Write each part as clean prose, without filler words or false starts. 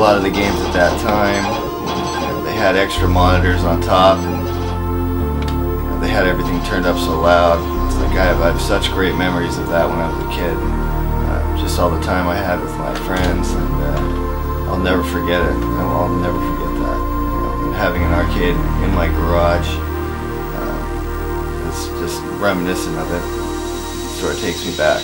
lot of the games at that time. They had extra monitors on top. They had everything turned up so loud. It's like I have such great memories of that when I was a kid. Just all the time I had with my friends, and I'll never forget it. I'll never forget that. And having an arcade in my garage, it's just reminiscent of it. It sort of takes me back.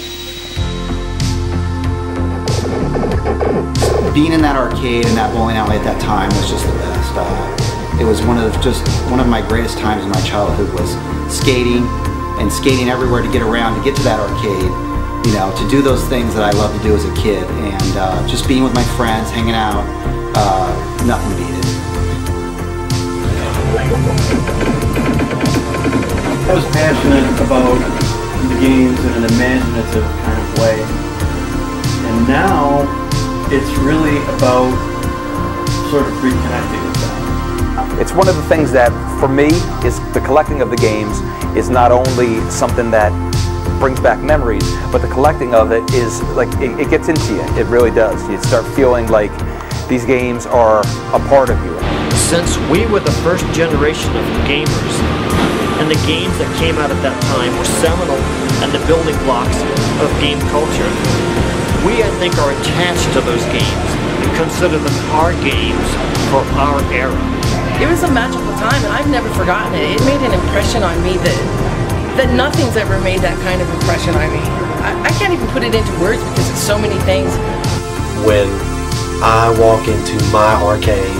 Being in that arcade and that bowling alley at that time was just the best. It was one of my greatest times in my childhood was skating and skating everywhere to get around, to get to that arcade, you know, to do those things that I loved to do as a kid, and just being with my friends, hanging out, nothing beat it. I was passionate about the games in an imaginative kind of way, and now it's really about sort of reconnecting with them. It's one of the things that, for me, is the collecting of the games is not only something that brings back memories, but the collecting of it is like, it gets into you. It really does. You start feeling like these games are a part of you. Since we were the first generation of gamers, and the games that came out at that time were seminal and the building blocks of game culture, we, I think, are attached to those games and consider them our games for our era. It was a magical time, and I've never forgotten it. It made an impression on me that nothing's ever made that kind of impression on me. I can't even put it into words because it's so many things. When I walk into my arcade,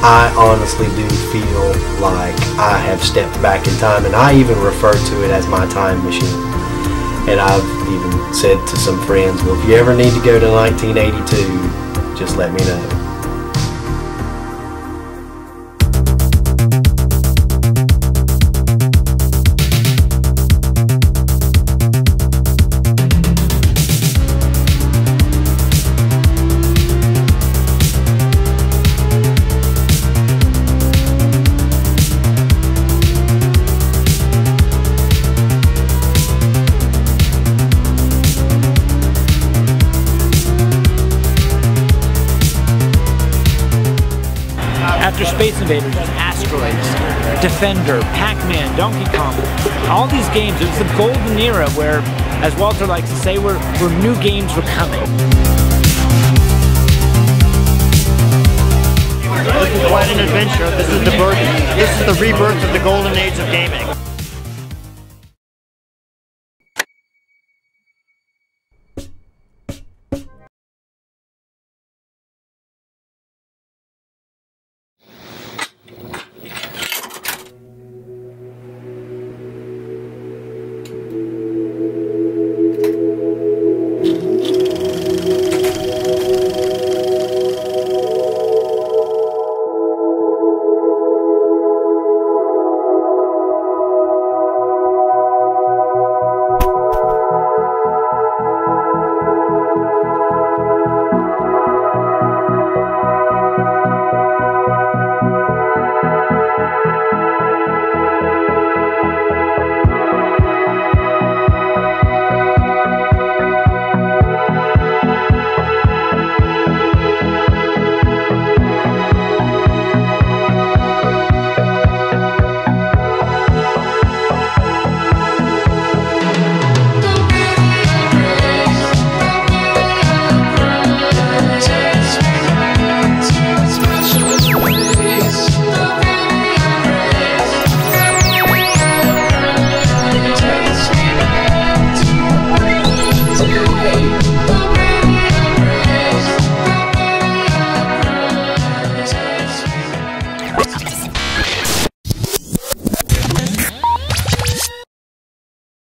I honestly do feel like I have stepped back in time, and I even refer to it as my time machine. And I've even said to some friends, well, if you ever need to go to 1982, just let me know. After Space Invaders, Asteroids, Defender, Pac-Man, Donkey Kong, all these games, it was the golden era where, as Walter likes to say, where new games were coming. This is quite an adventure. This is the birth. This is the rebirth of the golden age of gaming.